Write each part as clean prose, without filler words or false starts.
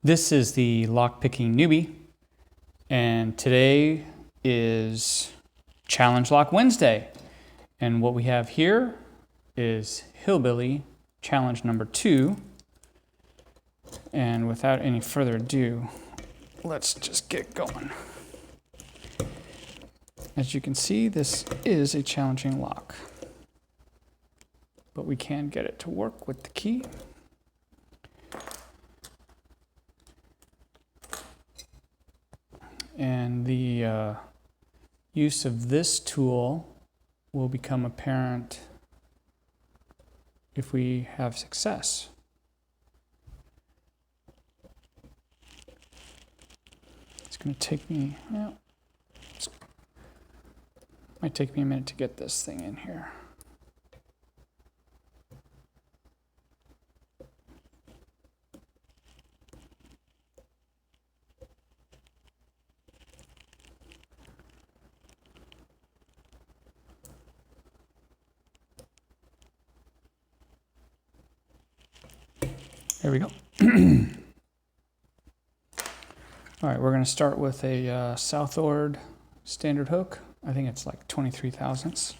This is the Lockpicking Newbie, and today is Challenge Lock Wednesday. And what we have here is Hillbilly Challenge number 2. And without any further ado, let's just get going. As you can see, this is a challenging lock, but we can get it to work with the key. And the use of this tool will become apparent if we have success. It's going to take me, well, might take me a minute to get this thing in here. There we go. All right, we're going to start with a southward standard hook. I think it's like 23 thousandths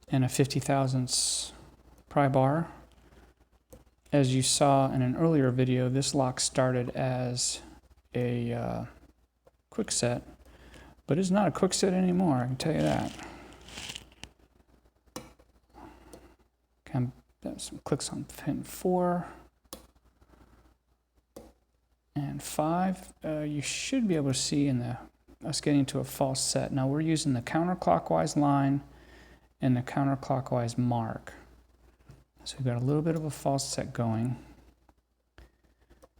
and a 50 thousandths pry bar. As you saw in an earlier video, this lock started as a quick set, but it's not a quick set anymore, I can tell you that. Some clicks on pin 4. And 5, you should be able to see in us getting to a false set. Now we're using the counterclockwise line and the counterclockwise mark. So we've got a little bit of a false set going.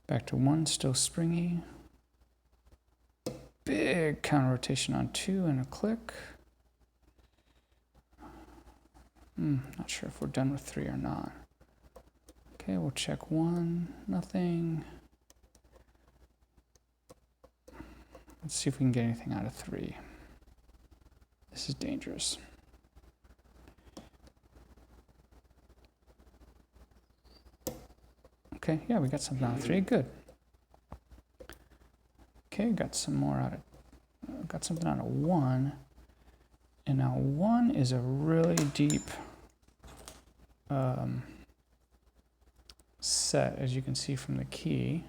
Back to 1, still springy. Big counter rotation on 2 and a click. Not sure if we're done with 3 or not. Okay, we'll check 1, nothing. Let's see if we can get anything out of 3. This is dangerous. Okay, yeah, we got something out of 3. Good. Okay, got some more out of, got something out of 1. And now 1 is a really deep set, as you can see from the key.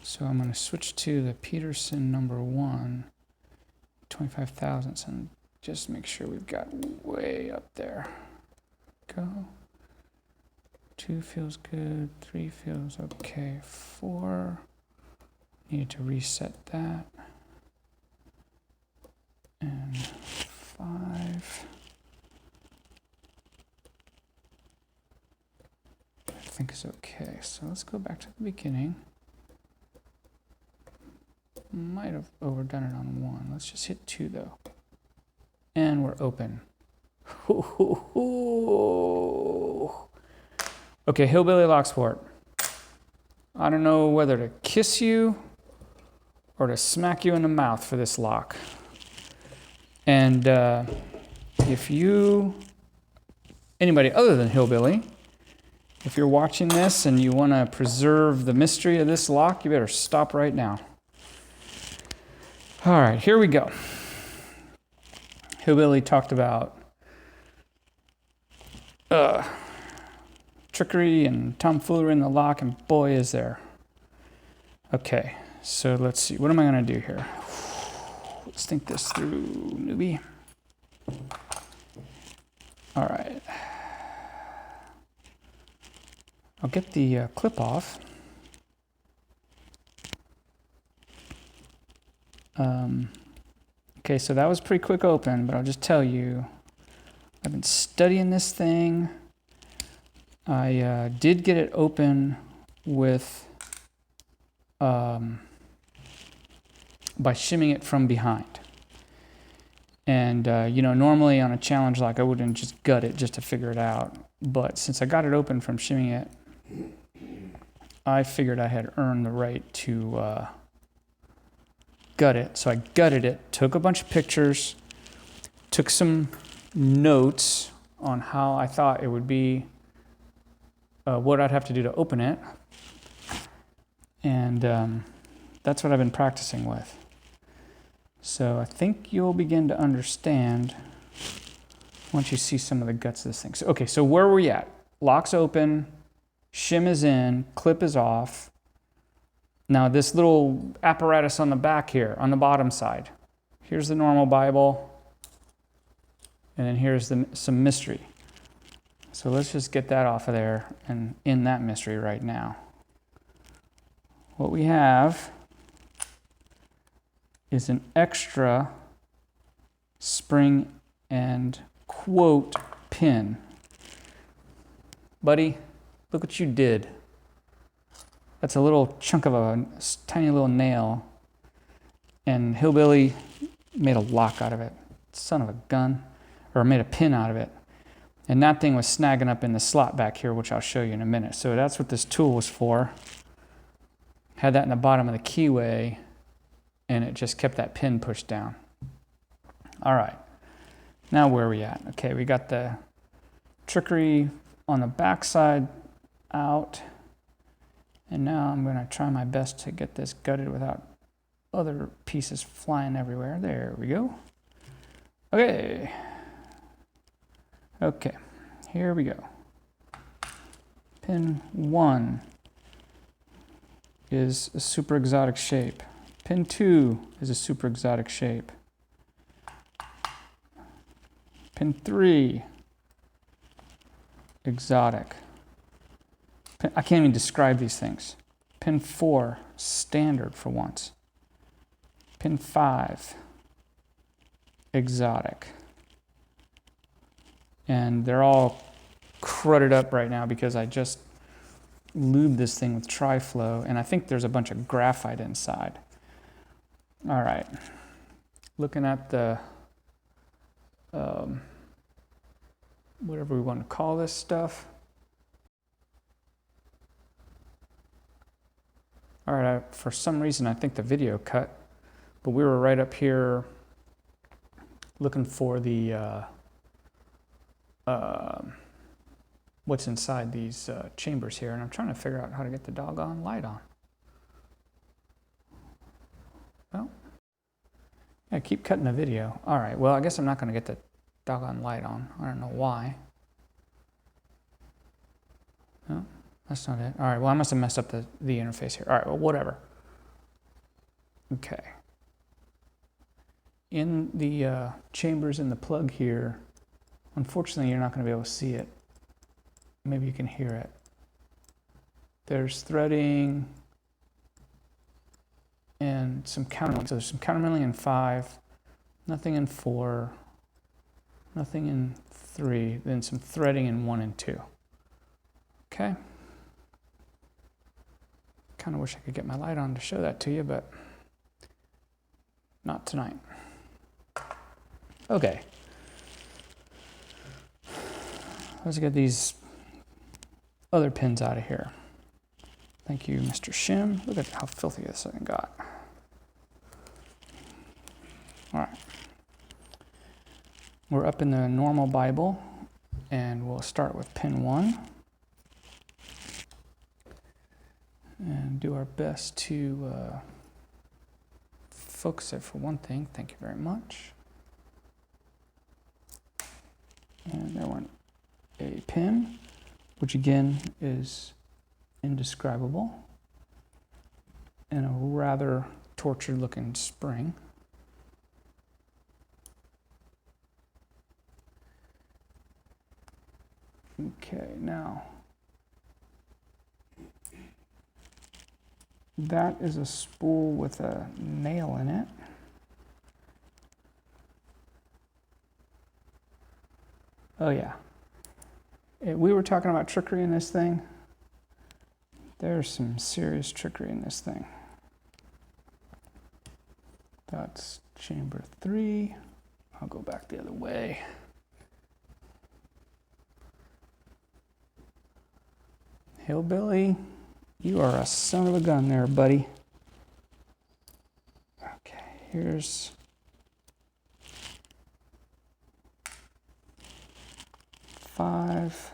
So I'm going to switch to the Peterson number 1, 25 thousandths, and just make sure we've got way up there. Go. 2 feels good. 3 feels okay. 4. Need to reset that. And 5. I think is okay. So let's go back to the beginning. Might have overdone it on 1. Let's just hit 2 though. And we're open. Okay, Hillbilly Locksport. I don't know whether to kiss you or to smack you in the mouth for this lock. And if you, anybody other than Hillbilly, if you're watching this and you want to preserve the mystery of this lock, you better stop right now. All right, here we go. Hillbilly talked about trickery and tomfoolery in the lock, and boy, is there. Okay, so let's see. What am I going to do here? Let's think this through, newbie. All right. I'll get the clip off. Okay, so that was pretty quick open, but I'll just tell you, I've been studying this thing. I did get it open with, by shimming it from behind. And, you know, normally on a challenge lock, I wouldn't just gut it just to figure it out. But since I got it open from shimming it, I figured I had earned the right to gut it. So I gutted it, took a bunch of pictures, took some notes on how I thought it would be what I'd have to do to open it. And that's what I've been practicing with. So I think you'll begin to understand once you see some of the guts of this thing. So, okay, so where were we at? Lock's open, shim is in, clip is off. Now this little apparatus on the back here, on the bottom side, here's the normal Bible, and then here's some mystery. So let's just get that off of there and in that mystery right now. What we have is an extra spring and quote pin. Buddy, look what you did. That's a little chunk of a tiny little nail, and Hillbilly made a lock out of it. Son of a gun. Or made a pin out of it. And that thing was snagging up in the slot back here, which I'll show you in a minute. So that's what this tool was for. Had that in the bottom of the keyway, and it just kept that pin pushed down. All right, now where are we at? Okay, we got the trickery on the back side out. And now I'm gonna try my best to get this gutted without other pieces flying everywhere. There we go. Okay. Okay, here we go. Pin 1 is a super exotic shape. Pin 2 is a super exotic shape. Pin 3, exotic. I can't even describe these things. Pin 4, standard for once. Pin 5, exotic. And they're all crudded up right now because I just lubed this thing with Tri-Flow, and I think there's a bunch of graphite inside. All right, looking at the, whatever we want to call this stuff. All right, for some reason, I think the video cut, but we were right up here looking for the, what's inside these chambers here, and I'm trying to figure out how to get the doggone light on. Well, I keep cutting the video. All right, well, I guess I'm not going to get the doggone light on. I don't know why. No, that's not it. All right, well, I must have messed up the interface here. All right, well, whatever. Okay. In the chambers in the plug here, unfortunately, you're not going to be able to see it. Maybe you can hear it. There's threading and some countermilling. So there's some countermilling in 5, nothing in 4, nothing in 3, then some threading in 1 and 2. Okay. Kind of wish I could get my light on to show that to you, but not tonight. Okay. Let's get these other pins out of here. Thank you, Mr. Shim. Look at how filthy this thing got. All right. We're up in the normal Bible, and we'll start with pin 1. And do our best to focus it for one thing. Thank you very much. And there went a pin, which again is indescribable, and a rather tortured looking spring. Okay, now that is a spool with a nail in it. Oh yeah. We were talking about trickery in this thing. There's some serious trickery in this thing. That's chamber 3. I'll go back the other way. Hillbilly, you are a son of a gun there, buddy. Okay, here's 5.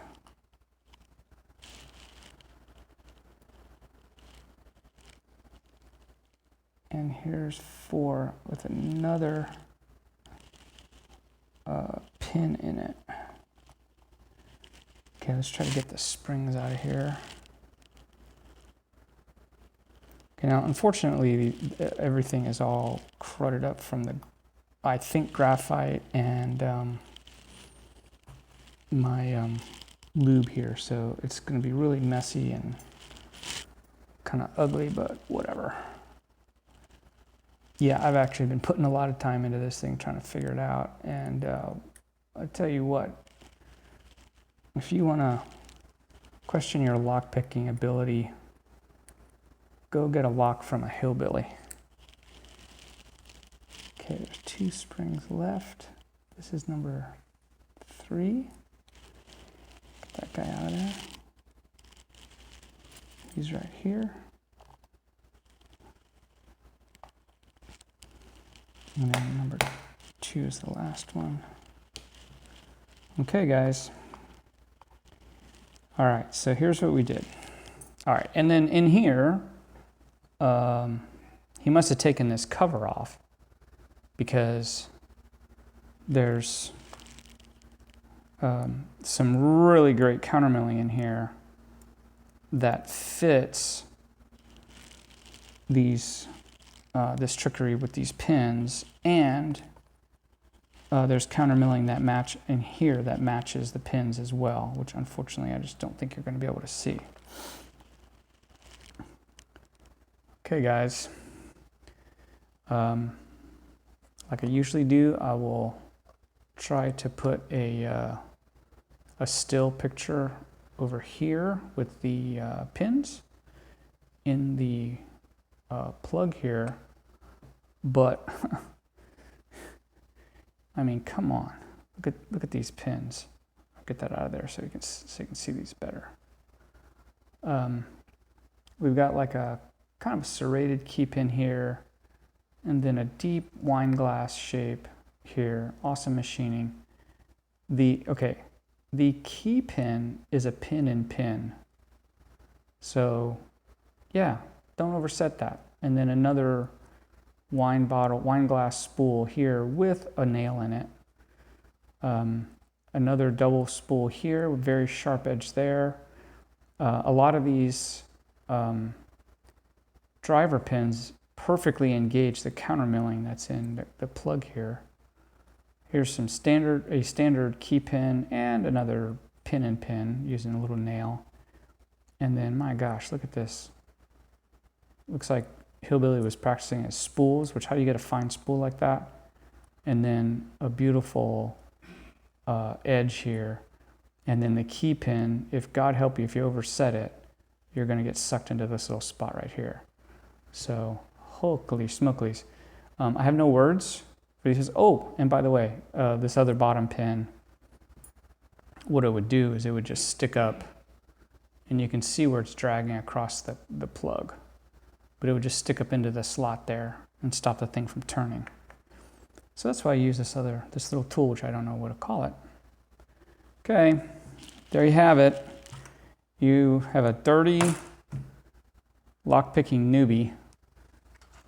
here's 4 with another pin in it. Okay, let's try to get the springs out of here. Okay, now unfortunately everything is all crudded up from the, I think, graphite and my lube here, so it's going to be really messy and kind of ugly, but whatever. Yeah, I've actually been putting a lot of time into this thing trying to figure it out, and I tell you what, if you want to question your lockpicking ability, go get a lock from a hillbilly. Okay, there's 2 springs left. This is number 3. Get that guy out of there. He's right here. And then number 2 is the last one. Okay, guys. All right, so here's what we did. All right, and then in here, he must have taken this cover off because there's some really great countermilling in here that fits these this trickery with these pins, and there's countermilling that match in here that matches the pins as well, which unfortunately I just don't think you're going to be able to see. Okay, guys, like I usually do, I will try to put a still picture over here with the pins in the plug here, but I mean, come on, look at these pins. I'll get that out of there so you can see these better. We've got like a kind of serrated key pin here, and then a deep wine glass shape here. Awesome machining. The key pin is a pin in pin, so yeah, don't overset that. And then another wine glass spool here with a nail in it. Another double spool here with very sharp edge there. A lot of these driver pins perfectly engage the countermilling that's in the plug here. Here's some standard key pin and another pin in pin using a little nail. And then, my gosh, look at this. Looks like Hillbilly was practicing his spools, which, how do you get a fine spool like that? And then a beautiful edge here. And then the key pin, if God help you, if you overset it, you're going to get sucked into this little spot right here. So, holy smokelies. I have no words, but he says, oh, and by the way, this other bottom pin, what it would do is it would just stick up, and you can see where it's dragging across the plug. But it would just stick up into the slot there and stop the thing from turning. So that's why I use this little tool, which I don't know what to call it. Okay, there you have it. You have a dirty lockpicking newbie.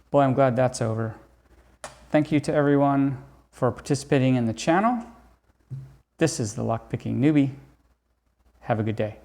Boy, I'm glad that's over. Thank you to everyone for participating in the channel. This is the Lockpicking Newbie. Have a good day.